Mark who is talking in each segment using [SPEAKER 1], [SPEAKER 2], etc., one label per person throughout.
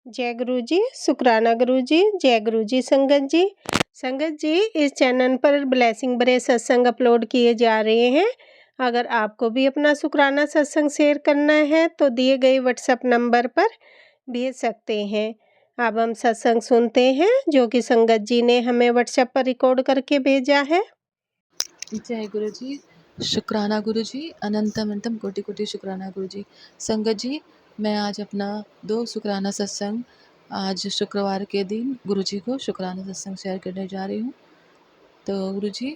[SPEAKER 1] जय गुरु जी, शुक्राना गुरु जी, जय गुरु जी संगत जी। संगत जी, इस चैनल पर ब्लेसिंग भरे सत्संग अपलोड किए जा रहे हैं। अगर आपको भी अपना शुक्राना सत्संग शेयर करना है तो दिए गए व्हाट्सएप नंबर पर भेज सकते हैं। अब हम सत्संग सुनते हैं जो कि संगत जी ने हमें व्हाट्सएप पर रिकॉर्ड करके भेजा है।
[SPEAKER 2] जय गुरु जी, शुक्राना गुरु जी, अनंतम अनंतम कोटि कोटि शुक्राना गुरु जी। संगत जी, मैं आज अपना 2 शुक्राना सत्संग आज शुक्रवार के दिन गुरु जी को शुक्राना सत्संग शेयर करने जा रही हूँ। तो गुरु जी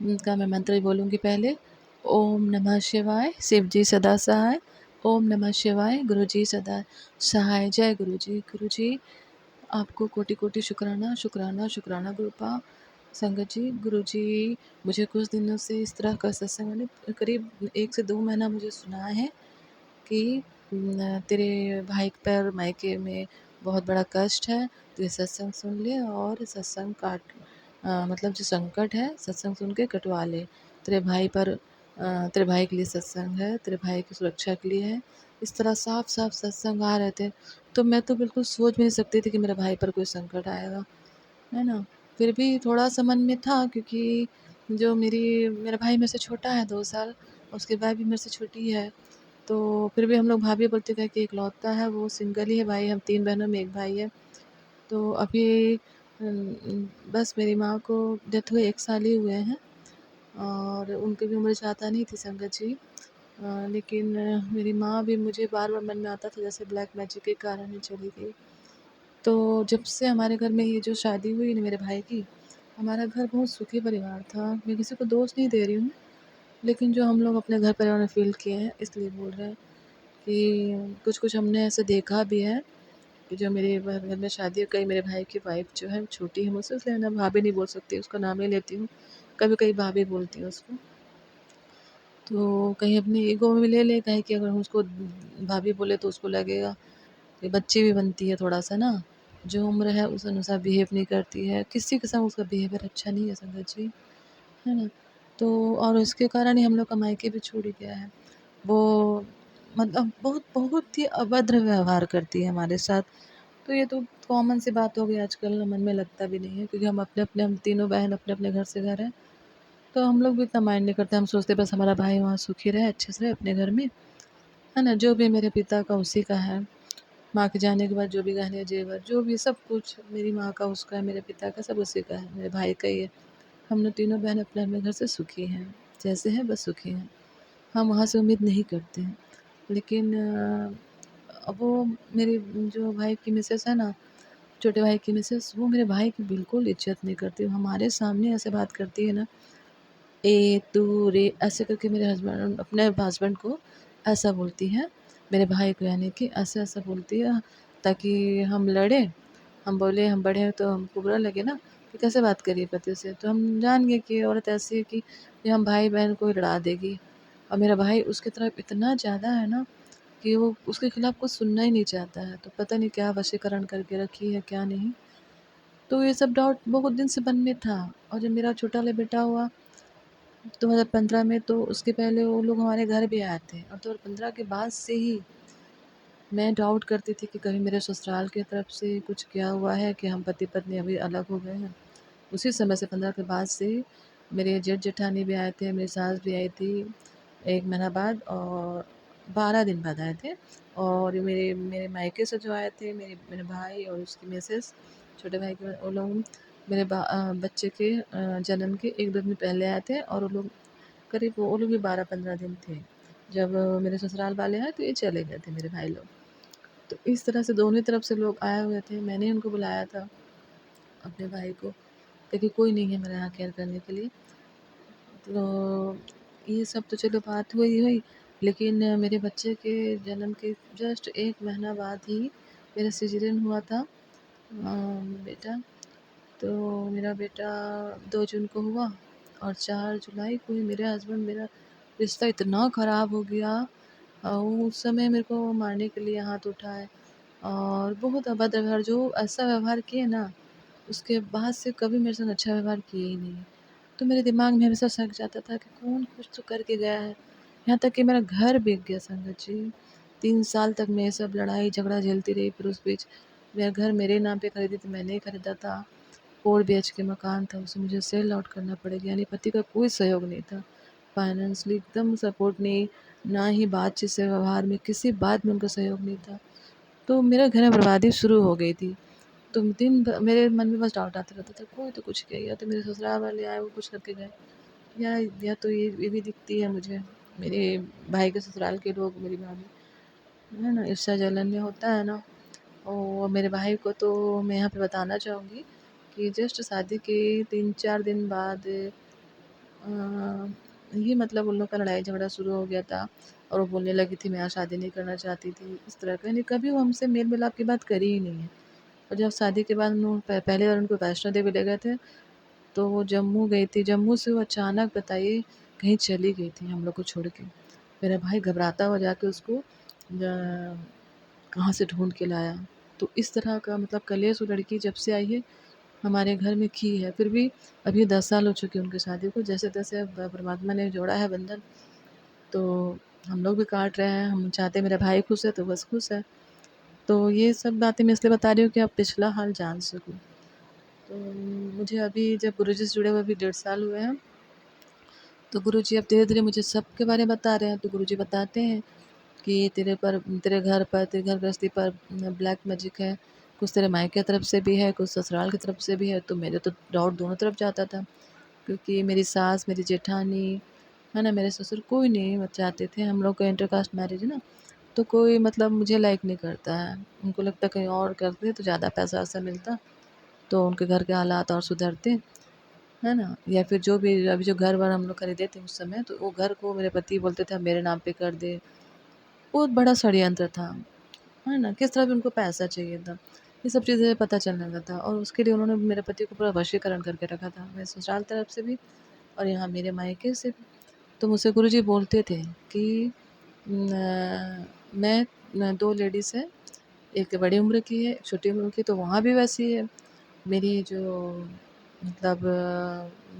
[SPEAKER 2] का मैं मंत्र बोलूँगी पहले। ओम नमः शिवाय, शिव जी सदा सहाय। ओम नमः शिवाय, गुरु जी सदा सहाय। जय गुरु जी। गुरु जी, आपको कोटि कोटि शुक्राना शुक्राना शुक्राना गुरुपा। संगत जी, गुरु जी मुझे कुछ दिनों से इस तरह का सत्संग मैंने करीब 1 से 2 महीना मुझे सुना है कि तेरे भाई पर मायके में बहुत बड़ा कष्ट है, तो ये सत्संग सुन ले और सत्संग मतलब जो संकट है सत्संग सुन के कटवा ले। तेरे भाई पर तेरे भाई के लिए सत्संग है, तेरे भाई की सुरक्षा के लिए है। इस तरह साफ-साफ सत्संग आ रहे थे, तो मैं तो बिल्कुल सोच भी नहीं सकती थी कि मेरे भाई पर कोई संकट आएगा, है ना? फिर भी थोड़ा-सा मन में था क्योंकि जो मेरा भाई मेरे से छोटा है 2 साल, उसकी वाइफ़ भी मेरे से छोटी है। तो फिर भी हम लोग भाभी बोलते हैं कि इकलौता है, वो सिंगल ही है भाई, हम 3 बहनों में 1 भाई है। तो अभी बस मेरी माँ को डेथ हुए 1 साल ही हुए हैं और उनकी भी उम्र ज़्यादा नहीं थी संगत जी। लेकिन मेरी माँ भी मुझे बार-बार मन में आता था जैसे ब्लैक मैजिक के कारण ही चली गई। तो जब से हमारे घर में ये जो शादी हुई ना मेरे भाई की, हमारा घर बहुत सुखी परिवार था। मैं किसी को दोष नहीं दे रही हूँ, लेकिन जो हम लोग अपने घर परिवार में फ़ील किए हैं इसलिए बोल रहे हैं कि कुछ-कुछ हमने ऐसे देखा भी है कि जो मेरे घर में शादी हो गई, मेरे भाई की वाइफ़ जो है छोटी है मुझसे, इसलिए मैं भाभी नहीं बोल सकती, उसका नाम ही लेती हूँ। कभी-कभी भाभी बोलती हूँ उसको। तो कहीं अपनी ईगो में ले ले, कहीं कि अगर हम उसको भाभी बोले तो उसको लगेगा कि बच्ची भी बनती है थोड़ा-सा ना, जो उम्र है उस अनुसार बिहेव नहीं करती है। किसी के साथ उसका बिहेवियर अच्छा नहीं है संगत जी, है ना? तो और उसके कारण ही हम लोग का मायके भी छूट गया है। वो मतलब बहुत बहुत ही अभद्र व्यवहार करती है हमारे साथ। तो ये तो कॉमन सी बात हो गई आजकल, मन में लगता भी नहीं है क्योंकि हम तीनों बहन अपने-अपने घर से घर हैं। तो हम लोग भी इतना माइंड नहीं करते, हम सोचते बस हमारा भाई वहाँ सुखी रहे, अच्छे से रहे अपने घर में, है ना? जो भी मेरे पिता का उसी का है। माँ के जाने के बाद जो भी गहने जेवर जो भी सब कुछ मेरी माँ का उसका है, मेरे पिता का सब उसी का है, मेरे भाई का ही है। हम लोग तीनों बहन अपने-अपने घर से सुखी हैं, जैसे हैं बस सुखी हैं। हम वहाँ से उम्मीद नहीं करते हैं। लेकिन वो मेरे जो भाई की मिसेस है ना, छोटे भाई की मिसेस, वो मेरे भाई की बिल्कुल इज़्ज़त नहीं करती। वो हमारे सामने ऐसे बात करती है ना, ए, तू, रे ऐसे करके मेरे हस्बैंड अपने हस्बैंड को ऐसा बोलती है, मेरे भाई को यानी कि ऐसा-ऐसा बोलती है ताकि हम लड़ें। हम बोले हम बड़े हैं तो हमको बुरा लगे ना कि कैसे बात कर रही है पति से। तो हम जान गए कि ये औरत ऐसी है कि ये हम भाई-बहन को ही लड़ा देगी। और मेरा भाई उसकी तरफ इतना ज़्यादा है ना कि वो उसके खिलाफ कुछ सुनना ही नहीं चाहता है। तो पता नहीं क्या वशीकरण करके रखी है, क्या नहीं। तो ये सब डाउट बहुत दिन से मन में था और जब मेरा छोटा वाला बेटा हुआ 2015 में, तो उसके पहले वो लोग हमारे घर भी आए थे और 2015 के बाद से ही मैं डाउट करती थी कि कहीं मेरे ससुराल की तरफ से कुछ किया हुआ है कि हम पति-पत्नी अभी अलग हो गए हैं। उसी समय से 15 के बाद से मेरे जेठ-जेठानी भी आए थे, मेरी सास भी आई थी 1 महीना बाद और 12 दिन बाद आए थे। और मेरे मेरे मायके से जो आए थे मेरे भाई और उसकी मिसेस, छोटे भाई के वो लोग बच्चे के जन्म के 1-2 दिन पहले आए थे और वो लोग करीब वो लोग भी 12-15 दिन थे। जब मेरे ससुराल वाले आए तो ये चले गए थे मेरे भाई लोग। तो इस तरह से दोनों ही तरफ से लोग आए हुए थे। मैंने उनको बुलाया था अपने भाई को, क्योंकि कोई नहीं है मेरे यहाँ केयर करने के लिए। तो ये सब तो चलो बात हुई हुई, लेकिन मेरे बच्चे के जन्म के जस्ट 1 महीना बाद ही मेरा सिज़ेरियन हुआ था बेटा। तो मेरा बेटा 2 जून को हुआ और 4 जुलाई को ही मेरे हस्बैंड मेरा रिश्ता इतना ख़राब हो गया। वो उस समय मेरे को मारने के लिए हाथ उठाए और बहुत अभद्र व्यवहार, जो ऐसा व्यवहार किए ना, उसके बाद से कभी मेरे साथ अच्छा व्यवहार किए ही नहीं। तो मेरे दिमाग में हमेशा शक जाता था कि कौन कुछ तो करके गया है। यहाँ तक कि मेरा घर बिक गया संगत जी। 3 साल तक मैं ये सब लड़ाई झगड़ा झेलती रही, फिर उस बीच मेरा घर मेरे नाम पे खरीदी थी, मैंने ही खरीदा था। 4 बीएचके मकान था, उसे मुझे सेल आउट करना पड़ गया। यानी पति का कोई सहयोग नहीं था, फाइनेंशियली एकदम सपोर्ट नहीं, ना ही बातचीत से व्यवहार में, किसी बात में उनका सहयोग नहीं था। तो मेरे घर में बर्बादी शुरू हो गई थी। तो दिन भर मेरे मन में बस डाउट आता रहता था, कोई तो कुछ किया, या तो मेरे ससुराल वाले आए वो कुछ करके गए, या तो ये भी दिखती है मुझे, मेरे भाई के ससुराल के लोग, मेरी भाभी, है ना, ईर्ष्या जलन में होता है ना। और मेरे भाई को तो मैं यहाँ पे बताना चाहूँगी कि जस्ट शादी के 3-4 दिन बाद ही मतलब उन लोग का लड़ाई झगड़ा शुरू हो गया था, और वो बोलने लगी थी मैं यहाँ शादी नहीं करना चाहती थी, इस तरह का। यानी कभी वो हमसे मेल मिलाप की बात करी ही नहीं है। और जब शादी के बाद पहले बार उनको वैष्णो देवी ले गए थे, तो वो जम्मू गई थी, जम्मू से वो अचानक बताइए कहीं चली गई थी हम लोग को छोड़ के। मेरा भाई घबराता हुआ जाके उसको कहाँ से ढूंढ के लाया। तो इस तरह का मतलब कलेश वो लड़की जब से आई है हमारे घर में की है। फिर भी अभी 10 साल हो चुके हैं उनकी शादी को, जैसे तैसे अब परमात्मा ने जोड़ा है बंधन, तो हम लोग भी काट रहे हैं। हम चाहते हैं मेरा भाई खुश है तो बस खुश है। तो ये सब बातें मैं इसलिए बता रही हूँ कि आप पिछला हाल जान सको। तो मुझे अभी जब गुरुजी से जुड़े हुए अभी 1.5 साल हुए हैं, तो गुरुजी अब धीरे धीरे मुझे सबके बारे में बता रहे हैं। तो गुरुजी बताते हैं कि तेरे घर पर, तेरे घर गृहस्थी पर ब्लैक मैजिक है। कुछ तेरे मायके तरफ से भी है, कुछ ससुराल की तरफ से भी है। तो मेरे तो डाउट दोनों तरफ जाता था, क्योंकि मेरी सास, मेरी जेठानी, है ना, मेरे ससुर कोई नहीं चाहते थे। हम लोग का इंटरकास्ट मैरिज है ना, तो कोई मतलब मुझे लाइक नहीं करता है। उनको लगता कहीं और करते तो ज़्यादा पैसा वैसा मिलता, तो उनके घर के हालात और सुधरते, है ना। या फिर जो भी अभी जो घर वर हम लोग खरीदे थे उस समय, तो वो घर को मेरे पति बोलते थे अब मेरे नाम पे कर दे। बहुत बड़ा षड्यंत्र था, है ना, किस तरह भी उनको पैसा चाहिए था। ये सब चीज़ें पता चलने लगा था, और उसके लिए उन्होंने मेरे पति को पूरा वशीकरण करके रखा था, मेरे ससुराल तरफ से भी और यहाँ मेरे मायके से भी। तो मुझसे गुरुजी बोलते थे कि मैं 2 लेडीज़ हैं, एक बड़ी उम्र की है, एक छोटी उम्र की, तो वहाँ भी वैसी है। मेरी जो मतलब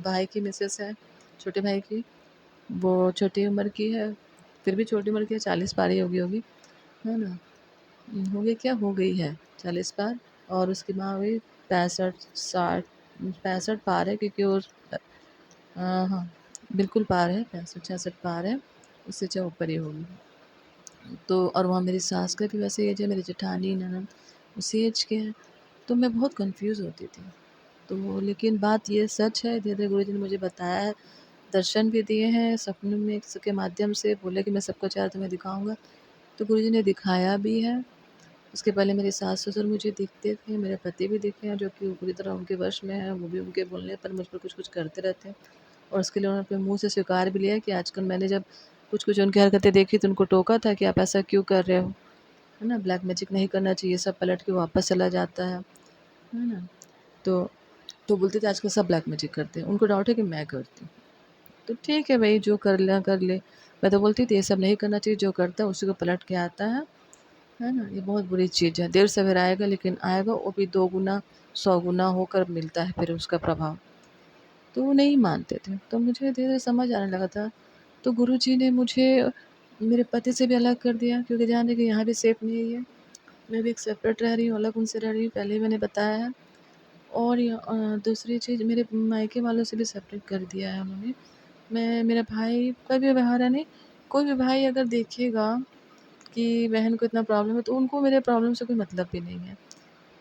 [SPEAKER 2] भाई की मिसेस है, छोटे भाई की, वो छोटी उम्र की है, फिर भी छोटी उम्र की है, 40 पार ही होगी, है ना। हो गई क्या, हो गई है 40 पार। और उसकी माँ हुई 65-60, 65 पार है, क्योंकि वो हाँ, बिल्कुल पार है, 65-66 पार है, उससे चाहे ऊपर ही होगी। तो और वहाँ मेरी सास का भी वैसे एज है, मेरी जेठानी, ननद उसी एज के हैं। तो मैं बहुत कन्फ्यूज़ होती थी। तो लेकिन बात ये सच है, धीरे-धीरे गुरुजी ने मुझे बताया है, दर्शन भी दिए हैं सपने में, के माध्यम से बोले कि मैं सबका चेहरा तुम्हें दिखाऊँगा। तो गुरुजी ने दिखाया भी है। उसके पहले मेरे सास-ससुर मुझे दिखते थे, मेरे पति भी दिखे हैं, जो कि पूरी तरह उनके वश में हैं, वो भी उनके बोलने पर मुझ पर कुछ-कुछ करते रहते हैं। और उसके लिए उन्होंने अपने मुँह से स्वीकार भी लिया कि आजकल मैंने जब कुछ-कुछ उनकी हरकतें देखी तो उनको टोका था कि आप ऐसा क्यों कर रहे हो? है ना? ब्लैक मैजिक नहीं करना चाहिए, सब पलट के वापस चला जाता है ना? तो बोलते थे आजकल सब ब्लैक मैजिक करते हैं, उनको डाउट है कि मैं करती हूँ। तो ठीक है भई, जो कर ले। मैं तो बोलती थी ये सब नहीं करना चाहिए, जो करता है उसी को पलट के आता है ना? ये बहुत बुरी चीज़ है, देर सवेर आएगा लेकिन आएगा, वो भी 2 गुना, 100 गुना होकर मिलता है फिर उसका प्रभाव। तो वो नहीं मानते थे, तो मुझे धीरे-धीरे समझ आने लगा था। तो गुरुजी ने मुझे मेरे पति से भी अलग कर दिया, क्योंकि ध्यान दें कि यहाँ भी सेफ़ नहीं है ये। मैं भी एक सेपरेट रह रही हूँ, अलग उनसे रह रही हूँ, पहले ही मैंने बताया है। और दूसरी चीज़, मेरे मायके वालों से भी सेपरेट कर दिया है उन्होंने। मेरा भाई का भी व्यवहार है नहीं, कोई भी भाई अगर देखेगा कि बहन को इतना प्रॉब्लम है, तो उनको मेरे प्रॉब्लम से कोई मतलब भी नहीं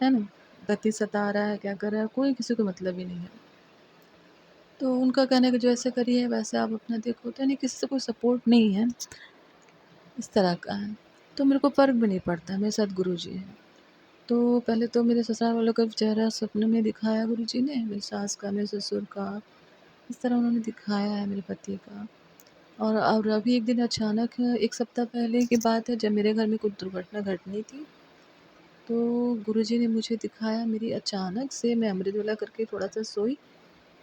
[SPEAKER 2] है ना? पति सता रहा है, क्या कर रहा है, कोई किसी को मतलब ही नहीं है। तो उनका कहना है कि जो ऐसे करिए वैसे आप अपना देखो, तो यानी किसी से कोई सपोर्ट नहीं है, इस तरह का है। तो मेरे को फ़र्क भी नहीं पड़ता, मेरे साथ गुरुजी हैं। तो पहले तो मेरे ससुराल वालों का चेहरा सपने में दिखाया गुरुजी ने, मेरी सास का, मेरे ससुर का, इस तरह उन्होंने दिखाया है मेरे पति का। और अभी एक दिन अचानक 1 सप्ताह पहले की बात है, जब मेरे घर में कुछ दुर्घटना घटनी थी, तो गुरुजी ने मुझे दिखाया। मेरी अचानक से मैं अमृतवेला करके थोड़ा-सा सोई,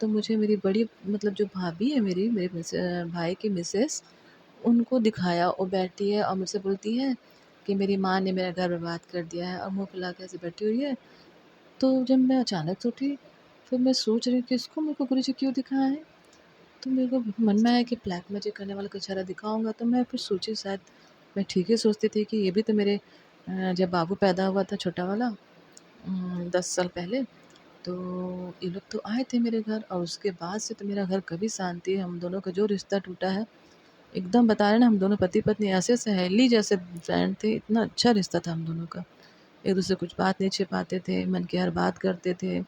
[SPEAKER 2] तो मुझे मेरी बड़ी मतलब जो भाभी है मेरे भाई की मिसेस, उनको दिखाया। वो बैठी है और मुझसे बोलती है कि मेरी माँ ने मेरा घर बर्बाद कर दिया है, और मुँह फुला के ऐसे बैठी हुई है। तो जब मैं अचानक से उठी, फिर मैं सोच रही हूँ कि इसको मेरे को गुरुजी क्यों दिखाया है? तो मेरे को मन में आया कि ब्लैक मैजिक करने वाला का चेहरा दिखाऊँगा। तो मैं फिर सोची शायद मैं ठीक ही सोचती थी कि ये भी तो मेरे जब बाबू पैदा हुआ था छोटा वाला, 10 साल पहले। तो ये लोग तो आए थे मेरे घर और उसके बाद से तो मेरा घर कभी शांति है। हम दोनों का जो रिश्ता टूटा है, एकदम बता रहे हैं ना, हम दोनों पति-पत्नी ऐसे सहेली जैसे फ्रेंड थे, इतना अच्छा रिश्ता था हम दोनों का। एक-दूसरे कुछ बात नहीं छिपाते थे, मन की हर बात करते थे।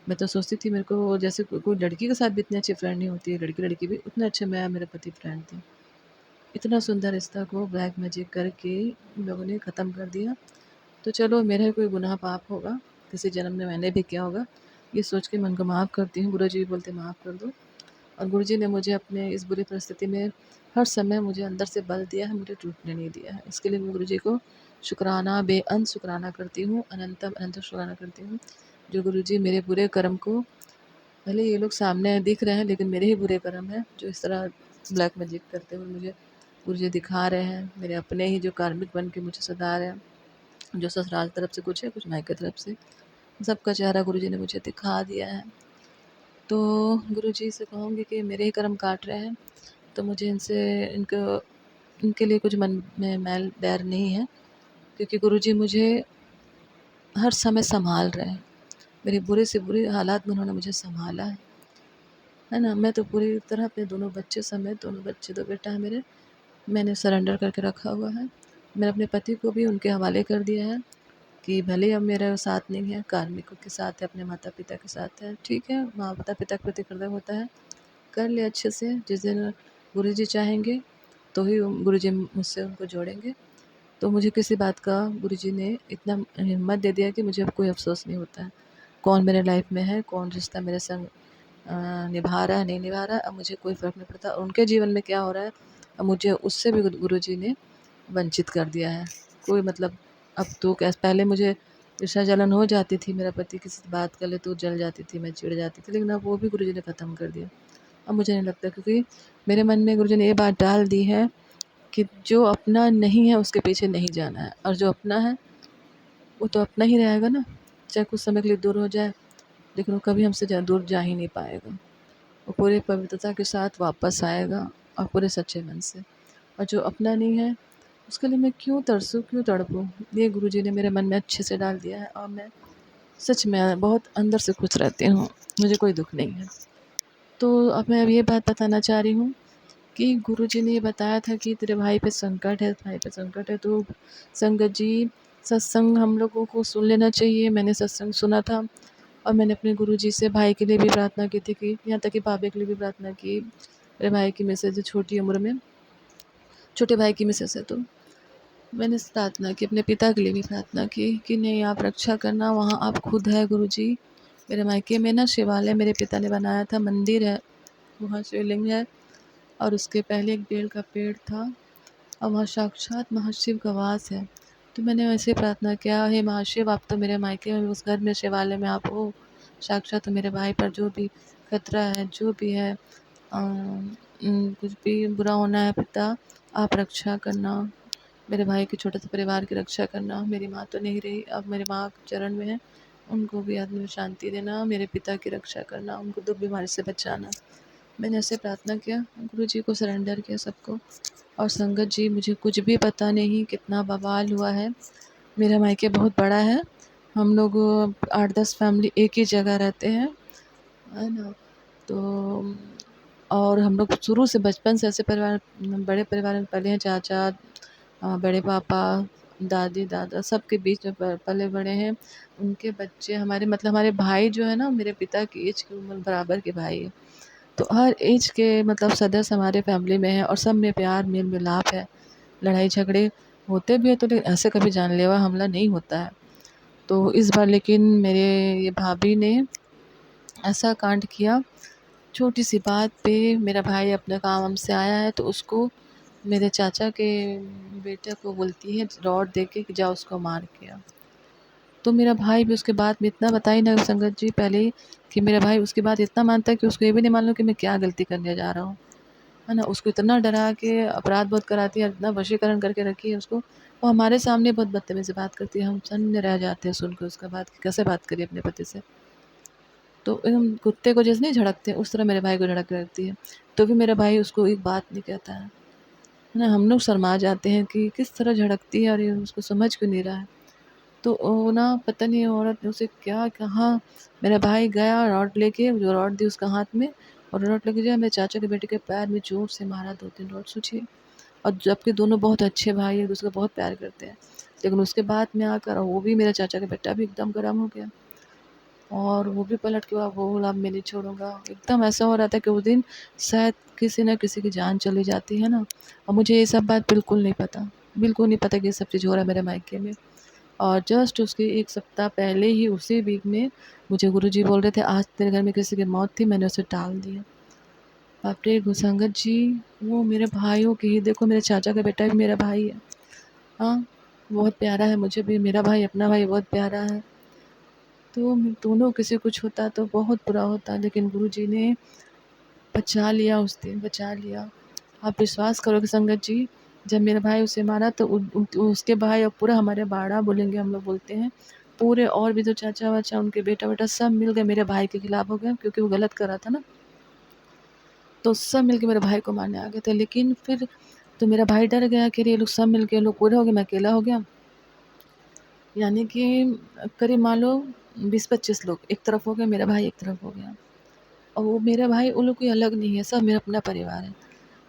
[SPEAKER 2] मैं तो सोचती थी मेरे को जैसे कोई लड़की के साथ भी इतनी अच्छी फ्रेंड नहीं होती है, लड़की-लड़की भी उतने अच्छे मैं और मेरे पति फ्रेंड थे। इतना सुंदर रिश्ता को ब्लैक मैजिक करके इन लोगों ने ख़त्म कर दिया। तो चलो मेरा कोई गुनाह पाप होगा, किसी जन्म में मैंने भी किया होगा, ये सोच के मन को माफ़ करती हूँ। गुरुजी भी बोलते माफ़ कर दो और गुरुजी ने मुझे अपने इस बुरी परिस्थिति में हर समय मुझे अंदर से बल दिया है, मुझे टूटने नहीं दिया है। इसके लिए मैं गुरुजी को शुक्राना बेअंत शुक्राना करती हूँ, अनंतम अनंत शुक्राना करती हूँ। जो गुरुजी मेरे बुरे कर्म को, भले ये लोग सामने दिख रहे हैं लेकिन मेरे ही बुरे कर्म हैं, जो इस तरह ब्लैक मैजिक करते हुए मुझे गुरुजी दिखा रहे हैं। मेरे अपने ही जो कार्मिक बन के मुझे सता रहे हैं, जो ससुराल तरफ से कुछ है, कुछ मायके तरफ से, सबका चेहरा गुरुजी ने मुझे दिखा दिया है। तो गुरुजी से कहूँगी कि मेरे ही कर्म काट रहे हैं, तो मुझे इनसे इनको इनके लिए कुछ मन में मैल बैर नहीं है, क्योंकि गुरुजी मुझे हर समय सँभाल रहे हैं। मेरे बुरे से बुरे हालात में उन्होंने मुझे सँभाला है ना? मैं तो पूरी तरह अपने दोनों बच्चे समेत, दोनों बच्चे 2 बेटा है मेरे, मैंने सरेंडर करके रखा हुआ है। मैंने अपने पति को भी उनके हवाले कर दिया है कि भले ही अब मेरे साथ नहीं है, कार्मिकों के साथ है, अपने माता-पिता के साथ है, ठीक है, माता-पिता के प्रति कर्तव्य होता है, कर ले अच्छे से। जिस दिन गुरुजी चाहेंगे तो ही गुरुजी मुझसे उनको जोड़ेंगे। तो मुझे किसी बात का गुरुजी ने इतना हिम्मत दे दिया कि मुझे अब कोई अफ़सोस नहीं होता है। कौन मेरे लाइफ़ में है, कौन रिश्ता मेरे संग निभा रहा है, नहीं निभा रहा है, अब मुझे कोई फ़र्क नहीं पड़ता। और उनके जीवन में क्या हो रहा है, अब मुझे उससे भी गुरुजी ने वंचित कर दिया है। कोई मतलब अब तो कैस पहले मुझे ईर्ष्या जलन हो जाती थी, मेरा पति किसी से बात कर ले तो जल जाती थी, मैं चिढ़ जाती थी, लेकिन अब वो भी गुरुजी ने ख़त्म कर दिया। अब मुझे नहीं लगता, क्योंकि मेरे मन में गुरुजी ने ये बात डाल दी है कि जो अपना नहीं है उसके पीछे नहीं जाना है, और जो अपना है वो तो अपना ही रहेगा ना, चाहे कुछ समय के लिए दूर हो जाए, लेकिन वो कभी हमसे दूर जा ही नहीं पाएगा। वो पूरी पवित्रता के साथ वापस आएगा और पूरे सच्चे मन से। और जो अपना नहीं है उसके लिए मैं क्यों तरसूँ, क्यों तड़पूँ? ये गुरुजी ने मेरे मन में अच्छे से डाल दिया है और मैं सच में बहुत अंदर से खुश रहती हूँ, मुझे कोई दुःख नहीं है। तो अब ये बात बताना चाह रही हूँ कि गुरुजी ने ये बताया था कि तेरे भाई पे संकट है, भाई पे संकट है, तो संगत जी, सत्संग हम लोगों को सुन लेना चाहिए। मैंने सत्संग सुना था और मैंने अपने गुरुजी से भाई के लिए भी प्रार्थना की थी, कि यहाँ तक कि भाभी के लिए भी प्रार्थना की। मेरे भाई की मिसेज़ जो छोटी उम्र में, छोटे भाई की मिसेज़ है, तो मैंने प्रार्थना की, अपने पिता के लिए भी प्रार्थना की कि नहीं आप रक्षा करना, वहाँ आप खुद है गुरुजी। मेरे मायके में ना शिवालय मेरे पिता ने बनाया था, मंदिर है, वहाँ शिवलिंग है और उसके पहले एक बेल का पेड़ था और वहाँ साक्षात महाशिव का वास है। तो मैंने वैसे प्रार्थना किया, हे महाशिव आप तो मेरे मायके में उस घर में शिवालय में आप हो, साक्षात मेरे भाई पर जो भी खतरा है, जो भी है कुछ भी बुरा होना है पिता, आप रक्षा करना। मेरे भाई के छोटे से परिवार की रक्षा करना। मेरी माँ तो नहीं रही, अब मेरी माँ चरण में है, उनको भी आत्मा में शांति देना, मेरे पिता की रक्षा करना, उनको दुःख बीमारी से बचाना। मैंने ऐसे प्रार्थना किया, गुरुजी को सरेंडर किया सबको। और संगत जी, मुझे कुछ भी पता नहीं कितना बवाल हुआ है। मेरा मायके बहुत बड़ा है, हम लोग 8-10 फैमिली एक ही जगह रहते हैं, है ना? तो और हम लोग शुरू से बचपन से ऐसे परिवार, बड़े परिवार में पले हैं, चाचा, बड़े पापा, दादी, दादा सबके बीच में पले-बड़े हैं। उनके बच्चे हमारे, मतलब हमारे भाई जो है ना, मेरे पिता की एज की उम्र बराबर के भाई हैं। तो हर एज के मतलब सदस्य हमारे फैमिली में हैं और सब में प्यार मेल-मिलाप है। लड़ाई झगड़े होते भी हैं तो लेकिन ऐसे कभी जानलेवा हमला नहीं होता है। तो इस बार लेकिन मेरे ये भाभी ने ऐसा कांड किया, छोटी-सी बात पे मेरा भाई अपने काम-वाम से आया है तो उसको मेरे चाचा के बेटे को बोलती है रॉड देके कि जाओ उसको मार के आ। तो मेरा भाई भी उसके बाद में इतना बताई ना संगत जी पहले ही, कि मेरा भाई उसकी बात इतना मानता है कि उसको ये भी नहीं मालूम कि मैं क्या गलती करने जा रहा हूँ, है ना? उसको इतना डरा के अपराध बोध कराती है, इतना वशीकरण करके रखी है उसको। वो हमारे सामने बहुत बदतमीज़ी से बात करती है, हम शून्य रह जाते हैं सुन के उसका बात कि कैसे बात करी अपने पति से। तो एकदम कुत्ते को जैसे नहीं झड़कते हैं, उस तरह मेरे भाई को झड़क के रखती है। तो भी मेरा भाई उसको एक बात नहीं कहता है ना? हम लोग शर्मा जाते हैं कि किस तरह झड़कती है और ये उसको समझ क्यों नहीं रहा है। तो वो ना पता नहीं औरत ने उसे क्या कहा, मेरा भाई गया रॉड लेके, जो रॉड दी उसका हाथ में, और रॉड लेके गया मेरे चाचा के बेटे के पैर में जोर से मारा, 2-3 रॉड सोचिए। और जबकि दोनों बहुत अच्छे भाई एक दूसरे को बहुत प्यार करते हैं, लेकिन उसके बाद में आकर वो भी मेरा चाचा का बेटा भी एकदम गर्म हो गया, और वो भी पलट के वो बोला अब मैं नहीं छोड़ूंगा। एकदम ऐसा हो रहा था कि उस दिन शायद किसी न किसी की जान चली जाती है ना। और मुझे ये सब बात बिल्कुल नहीं पता, बिल्कुल नहीं पता कि ये सब चीज़ हो रहा है मेरे मायके में। और जस्ट उसके 1 सप्ताह पहले ही उसी वीक में मुझे गुरुजी बोल रहे थे आज तेरे घर में किसी की मौत थी, मैंने उसे टाल दिया। बाप रे! संगत जी, वो मेरे भाइयों की ही देखो, मेरे चाचा का बेटा भी मेरा भाई है। हाँ, बहुत प्यारा है मुझे भी, मेरा भाई अपना भाई बहुत प्यारा है। तो दोनों किसी को कुछ होता तो बहुत बुरा होता, लेकिन गुरुजी ने बचा लिया, उस दिन बचा लिया। आप विश्वास करोगे संगत जी, जब मेरा भाई उसे मारा तो उसके भाई और पूरा हमारे बाड़ा बोलेंगे, हम लोग बोलते हैं, पूरे और भी जो चाचा वाचा उनके बेटा बेटा सब मिल गए मेरे भाई के खिलाफ हो गए, क्योंकि वो गलत कर रहा था ना। तो सब मिल के मेरे भाई को मारने आ गए थे। लेकिन फिर तो मेरा भाई डर गया कि ये लोग सब मिल के लोग पूरे हो गए, मैं अकेला हो गया। यानी कि करीब मान लो 20-25 लोग एक तरफ हो गए, मेरा भाई एक तरफ हो गया। और वो मेरा भाई उन लोग कोई अलग नहीं है, सब मेरा अपना परिवार है।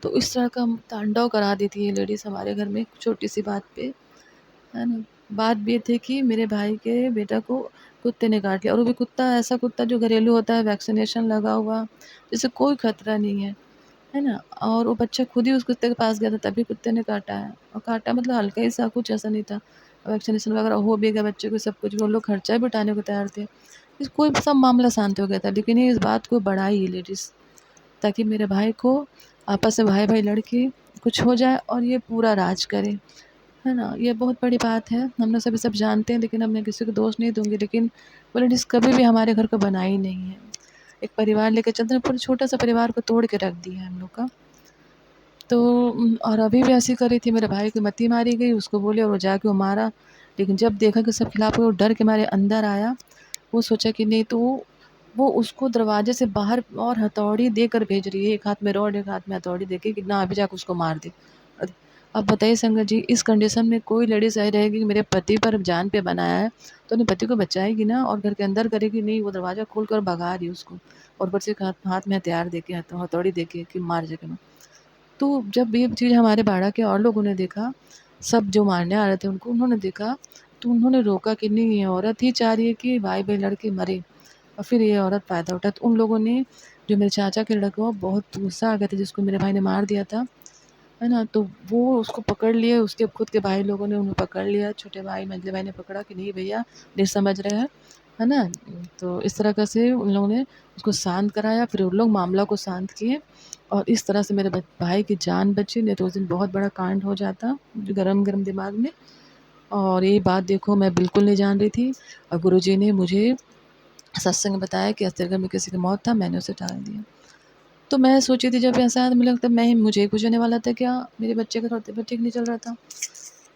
[SPEAKER 2] तो इस तरह का तांडव करा दी थी ये लेडीज़ हमारे घर में छोटी सी बात पे, है ना। बात ये थी कि मेरे भाई के बेटा को कुत्ते ने काट लिया, और वो भी कुत्ता ऐसा कुत्ता जो घरेलू होता है, वैक्सीनेशन लगा हुआ, जिससे कोई खतरा नहीं है ना। और वो बच्चा खुद ही उस कुत्ते के पास गया था, तभी कुत्ते ने काटा है, और काटा मतलब हल्का ही सा, कुछ ऐसा नहीं था। वैक्सीनेशन वगैरह हो भी गया बच्चे को, सब कुछ, वो लोग खर्चा भी उठाने को तैयार थे। इस कोई सब मामला शांत हो गया था, लेकिन ये इस बात को बढ़ाई ये लेडीज़, ताकि मेरे भाई को आपस में भाई भाई लड़के कुछ हो जाए और ये पूरा राज करे, है ना। ये बहुत बड़ी बात है, हम लोग सभी सब जानते हैं, लेकिन अब मैं किसी को दोष नहीं दूंगी, लेकिन वो लेडीज़ कभी भी हमारे घर को बनाई नहीं है। एक परिवार लेकर चलते हैं, पूरा छोटा सा परिवार को तोड़ के रख दिया है हम लोग का। तो और अभी भी ऐसी करी थी, मेरे भाई की मती मारी गई, उसको बोले और वो जाके वो मारा। लेकिन जब देखा कि सब खिलाफ हुए, वो डर के मारे अंदर आया। वो सोचा कि नहीं, तो वो उसको दरवाजे से बाहर और हथौड़ी देकर भेज रही है, एक हाथ में रॉड एक हाथ में हथौड़ी देके, कि ना अभी जाके उसको मार दे। अब बताइए संगत जी, इस कंडीशन में कोई लेडीज़ ऐसी रहेगी कि मेरे पति पर जान पे बनाया है, तो अपने पति को बचाएगी ना, और घर के अंदर करेगी नहीं, वो दरवाज़ा खोल कर भगा रही है उसको, और ऊपर से हाथ में हथियार देके, हथौड़ी देके कि मार जाके मैं। तो जब ये चीज़ हमारे बाड़ा के और लोगों ने देखा, सब जो मारने आ रहे थे उनको, उन्होंने देखा, तो उन्होंने रोका कि नहीं, ये औरत ही चाह रही है कि भाई भाई लड़के मरे, और फिर ये औरत फ़ायदा उठा। तो उन लोगों ने, जो मेरे चाचा के लड़के, वो बहुत गुस्सा आ गया था जिसको मेरे भाई ने मार दिया था, है ना। तो वो उसको पकड़ लिए, उसके खुद के भाई लोगों ने उन्हें पकड़ लिया, छोटे भाई मंझले भाई ने पकड़ा कि नहीं भैया, नहीं समझ रहे हैं, है ना। तो इस तरह का से उन लोगों ने उसको शांत कराया, फिर उन लोग मामला को शांत किए, और इस तरह से मेरे भाई की जान बची, नहीं तो उस दिन बहुत बड़ा कांड हो जाता गरम गरम दिमाग में। और ये बात देखो मैं बिल्कुल नहीं जान रही थी, और गुरुजी ने मुझे सत्संग में बताया कि अस्थिर में किसी की मौत था, मैंने उसे टाल दिया। तो मैं सोची थी जब ऐसा आदमी लगता मैं मुझे कुछ होने वाला था क्या, मेरे बच्चे का थोड़ा तबीयत ठीक नहीं चल रहा था,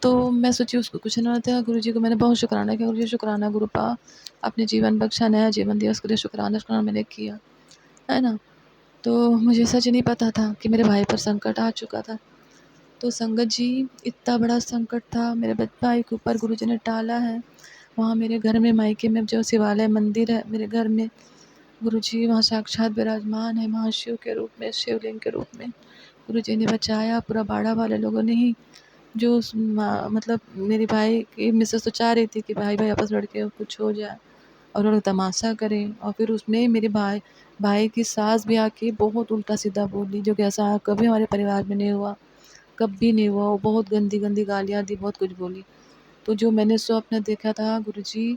[SPEAKER 2] तो मैं सोची उसको कुछ होने वाला था। गुरुजी को मैंने बहुत शुक्राना किया, गुरुजी शुक्राना गुरुपा, अपने जीवन बख्शा, नया जीवन दिया, उसके लिए शुक्राना शुक्राना मैंने किया, है ना। तो मुझे सच नहीं पता था कि मेरे भाई पर संकट आ चुका था। तो संगत जी, इतना बड़ा संकट था मेरे भाई के ऊपर, गुरुजी ने टाला है। वहाँ मेरे घर में मायके में जो शिवालय मंदिर है मेरे घर में, गुरुजी वहाँ साक्षात विराजमान है, महाशिव के रूप में, शिवलिंग के रूप में। गुरुजी ने बचाया, पूरा बाड़ा वाले लोगों ने ही, जो मतलब मेरे भाई की मिसेस तो चाह रही थी कि भाई भाई आपस लड़के कुछ हो जाए, और वो लोग तमाशा करें, और फिर उसमें मेरे भाई भाई की सास भी आके बहुत उल्टा सीधा बोली, जो कि ऐसा कभी हमारे परिवार में नहीं हुआ, कभी नहीं हुआ। वो बहुत गंदी गंदी गालियाँ दी, बहुत कुछ बोली। तो जो मैंने स्वप्न देखा था गुरुजी,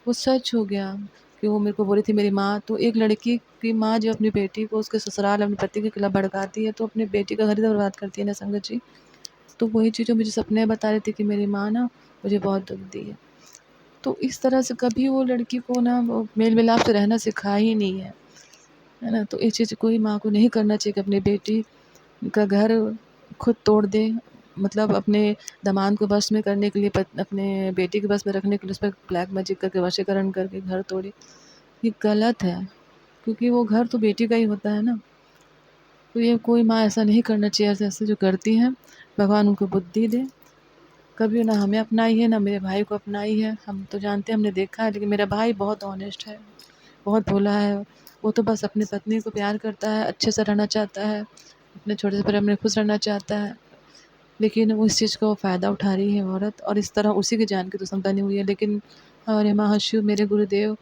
[SPEAKER 2] वो सच हो गया, कि वो मेरे को बोली थी मेरी माँ। तो एक लड़की की माँ जो अपनी बेटी को उसके ससुराल अपने पति के खिलाफ भड़काती है, तो अपनी बेटी का घर ही तो बर्बाद करती है ना संगत जी। तो वही चीज़ जो मुझे सपने बता रही थी कि मेरी माँ ना मुझे बहुत दुःख दी है। तो इस तरह से कभी वो लड़की को ना वो मेल मिलाप से रहना सिखाया ही नहीं है ना। तो इस चीज़ कोई माँ को नहीं करना चाहिए कि अपनी बेटी का घर खुद तोड़ दे, मतलब अपने दामाद को वश में करने के लिए, अपने बेटी के बस में रखने के लिए उस पर ब्लैक मैजिक करके वशीकरण करके घर तोड़े। ये गलत है, क्योंकि वो घर तो बेटी का ही होता है ना। तो ये कोई माँ ऐसा नहीं करना चाहिए, ऐसे ऐसे जो करती हैं, भगवान उनको बुद्धि दे। कभी ना हमें अपनाई है, ना मेरे भाई को अपनाई है। हम तो जानते हैं, हमने देखा है, लेकिन मेरा भाई बहुत ऑनेस्ट है, बहुत भोला है। वो तो बस अपनी पत्नी को प्यार करता है, अच्छे से रहना चाहता है, अपने छोटे से परिवार में खुश रहना चाहता है। लेकिन वो इस चीज़ का फ़ायदा उठा रही है औरत, और इस तरह उसी की जान की दुश्मन बनी हुई है। लेकिन हमारे महाशिव मेरे गुरुदेव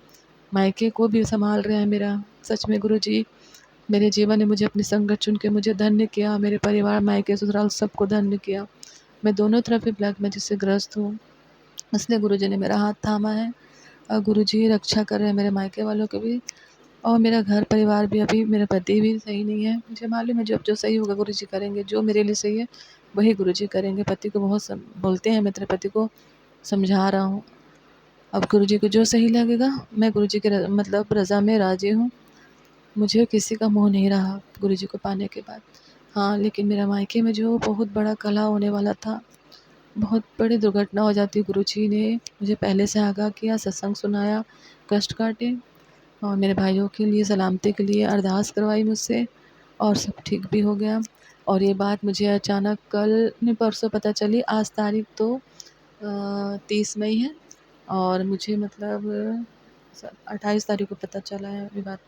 [SPEAKER 2] मायके को भी सँभाल रहे हैं मेरा। सच में गुरुजी, मेरे जीवन ने मुझे अपनी संगत चुन के मुझे धन्य किया, मेरे परिवार, मायके, ससुराल सबको धन्य किया। मैं दोनों तरफ ही ब्लैक मैजिक से ग्रस्त हूँ, इसलिए गुरुजी ने मेरा हाथ थामा है, और गुरुजी रक्षा कर रहे हैं मेरे मायके वालों की भी, और मेरा घर परिवार भी। अभी मेरा पति भी सही नहीं है, मुझे मालूम है जब जो सही होगा गुरुजी करेंगे, जो मेरे लिए सही है वही गुरुजी करेंगे। पति को बहुत बोलते हैं, मैं तेरे पति को समझा रहा हूँ। अब गुरुजी को जो सही लगेगा, मैं गुरुजी के मतलब रज़ा में राज़ी हूँ। मुझे किसी का मोह नहीं रहा गुरुजी को पाने के बाद। हाँ, लेकिन मेरा मायके में जो बहुत बड़ा कलह होने वाला था, बहुत बड़ी दुर्घटना हो जाती। गुरुजी ने मुझे पहले से आगाह किया, सत्संग सुनाया, कष्ट काटे, और मेरे भाइयों के लिए सलामती के लिए अरदास करवाई मुझसे, और सब ठीक भी हो गया। और ये बात मुझे अचानक कल नहीं परसों पता चली। आज तारीख तो 30 मई है, और मुझे मतलब 28 तारीख को पता चला है ये बात।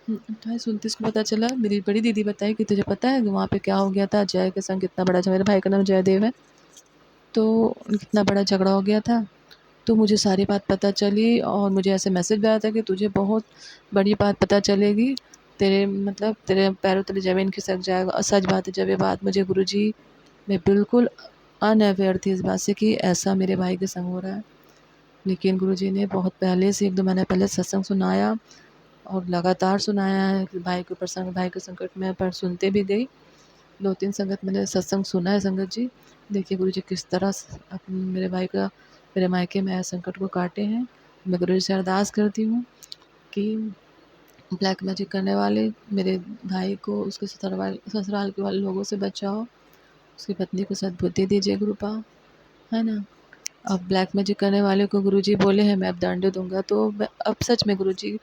[SPEAKER 2] 28-29 को पता चला। मेरी बड़ी दीदी बताई कि तुझे पता है कि वहाँ पे क्या हो गया था, जय के संग कितना बड़ा, मेरे भाई का नाम जयदेव है, तो कितना बड़ा झगड़ा हो गया था। तो मुझे सारी बात पता चली, और मुझे ऐसे मैसेज भी आया था कि तुझे बहुत बड़ी बात पता चलेगी, तेरे मतलब तेरे पैरों तले ज़मीन खिसक जाएगा। और सच बात है, जब ये बात मुझे गुरुजी, मैं बिल्कुल अनअवेयर थी इस बात से कि ऐसा मेरे भाई के संग हो रहा है। लेकिन गुरुजी ने बहुत पहले से 1-2 महीने पहले सत्संग सुनाया, और लगातार सुनाया है कि भाई के प्रसंग, भाई के संकट में पर सुनते भी गई। 2-3 संगत मैंने सत्संग सुना है संगत जी। देखिए गुरुजी किस तरह मेरे भाई का, मेरे मायके में आए संकट को काटे हैं। मैं गुरुजी से अरदास करती हूँ कि ब्लैक मैजिक करने वाले मेरे भाई को उसके ससुराल के वाले लोगों से बचाओ, उसकी पत्नी को सद्बुद्धि दीजिए गुरुपा, है ना। अब ब्लैक मैजिक करने वाले को गुरुजी बोले हैं मैं अब दंड दूंगा, तो अब सच में गुरुजी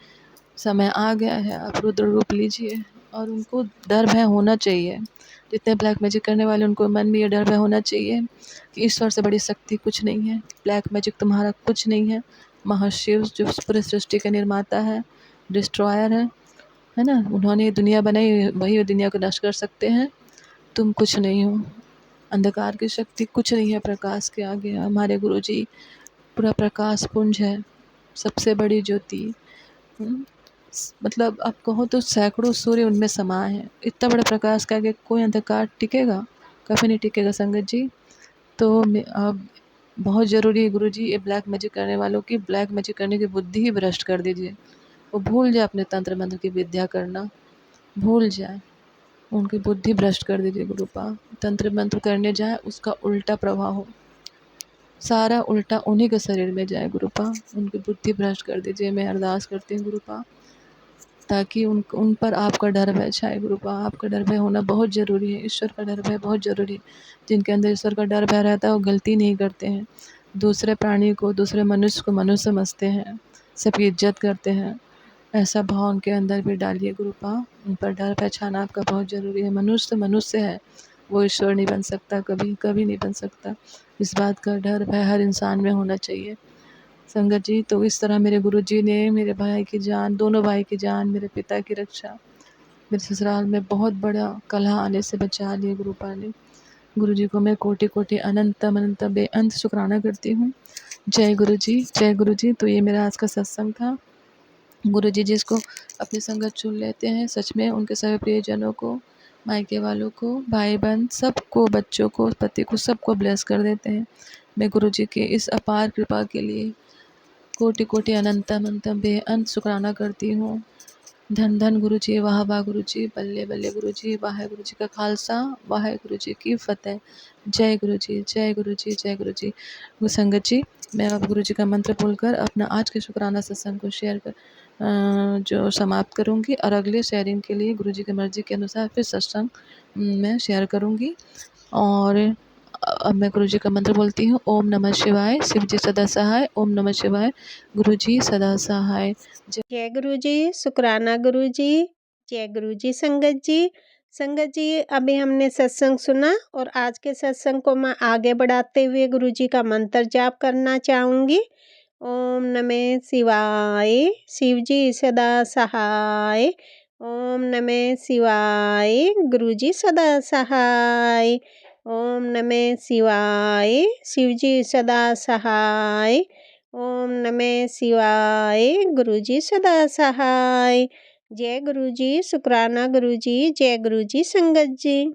[SPEAKER 2] समय आ गया है, आप रुद्र रूप लीजिए। और उनको डर भय होना चाहिए, जितने ब्लैक मैजिक करने वाले उनको मन में ये डर भय होना चाहिए कि ईश्वर से बड़ी शक्ति कुछ नहीं है, ब्लैक मैजिक तुम्हारा कुछ नहीं है। महाशिव जो पूरी सृष्टि के निर्माता है, डिस्ट्रॉयर है ना, उन्होंने दुनिया बनाई, वही दुनिया को नष्ट कर सकते हैं। तुम कुछ नहीं हो, अंधकार की शक्ति कुछ नहीं है प्रकाश के आगे। हमारे गुरुजी पूरा प्रकाश पुंज है, सबसे बड़ी ज्योति। मतलब आप कहो तो सैकड़ों सूर्य उनमें समाये हैं। इतना बड़ा प्रकाश के आगे कोई अंधकार टिकेगा? कभी नहीं टिकेगा संगत जी। तो अब बहुत ज़रूरी है गुरुजी, ये ब्लैक मैजिक करने वालों की ब्लैक मैजिक करने की बुद्धि ही भ्रष्ट कर दीजिए। वो भूल जाए अपने तंत्र मंत्र की विद्या करना, भूल जाए, उनकी बुद्धि भ्रष्ट कर दीजिए गुरुपा। तंत्र मंत्र करने जाए उसका उल्टा प्रभाव हो, सारा उल्टा उन्हीं के शरीर में जाए गुरुपा, उनकी बुद्धि भ्रष्ट कर दीजिए। मैं अरदास करती हूँ गुरुपा, ताकि उन पर आपका डर भय छाए गुरुपा। आपका डर भय होना बहुत ज़रूरी है, ईश्वर का डर भय बहुत ज़रूरी है। जिनके अंदर ईश्वर का डर भय रहता है वो गलती नहीं करते हैं, दूसरे प्राणी को, दूसरे मनुष्य को मनुष्य समझते हैं, सबकी इज्जत करते हैं। ऐसा भाव उनके अंदर भी डालिए गुरुपा। उन पर डर भय छाना आपका बहुत ज़रूरी है। मनुष्य मनुष्य है, वो ईश्वर नहीं बन सकता, कभी कभी नहीं बन सकता। इस बात का डर भय हर इंसान में होना चाहिए संगत जी। तो इस तरह मेरे गुरुजी ने मेरे भाई की जान, दोनों भाई की जान, मेरे पिता की रक्षा, मेरे ससुराल में बहुत बड़ा कलह आने से बचा लिए गुरुपा ने। गुरुजी को मैं कोटि कोटि अनंत अनंत बेअंत शुक्राना करती हूँ। जय गुरुजी, जय गुरुजी। तो ये मेरा आज का सत्संग था। गुरुजी जिसको अपनी संगत चुन लेते हैं, सच में उनके सभी प्रियजनों को, मायके वालों को, भाई बहन सबको, बच्चों को, पति को, सबको ब्लेस कर देते हैं। मैं गुरुजी के इस अपार कृपा के लिए कोटि कोटि अनंत अनंत बेअंत शुक्राना करती हूँ। धन धन गुरुजी, वाह वाह गुरुजी, बल्ले बल्ले गुरुजी, वाहे गुरुजी का खालसा, वाहे गुरुजी की फतेह। जय गुरुजी, जय गुरुजी, जय गुरुजी। वो संगत जी, मैं अब गुरुजी का मंत्र बोलकर अपना आज के शुक्राना सत्संग को जो समाप्त करूँगी, और अगले शेयरिंग के लिए गुरुजी की मर्जी के अनुसार फिर सत्संग मैं शेयर करूँगी। और अब मैं गुरुजी का मंत्र बोलती हूँ। ओम नमः शिवाय, शिव जी सदा सहाय। ओम नमः शिवाय, गुरुजी सदा सहाय।
[SPEAKER 1] जय गुरुजी, शुक्राना गुरुजी, जय गुरुजी संगत जी। संगत जी, अभी हमने सत्संग सुना और आज के सत्संग को मैं आगे बढ़ाते हुए गुरुजी का मंत्र जाप करना चाहूँगी। ओम नमः शिवाय, शिव जी सदा सहाय। ओम नमः शिवाय, गुरुजी सदा सहाय। ओम नमः शिवाय, शिव जी सदा सहाय। ओम नमः शिवाय, गुरुजी सदा सहाय। जय गुरुजी, शुक्राना गुरुजी, जय गुरुजी संगत जी।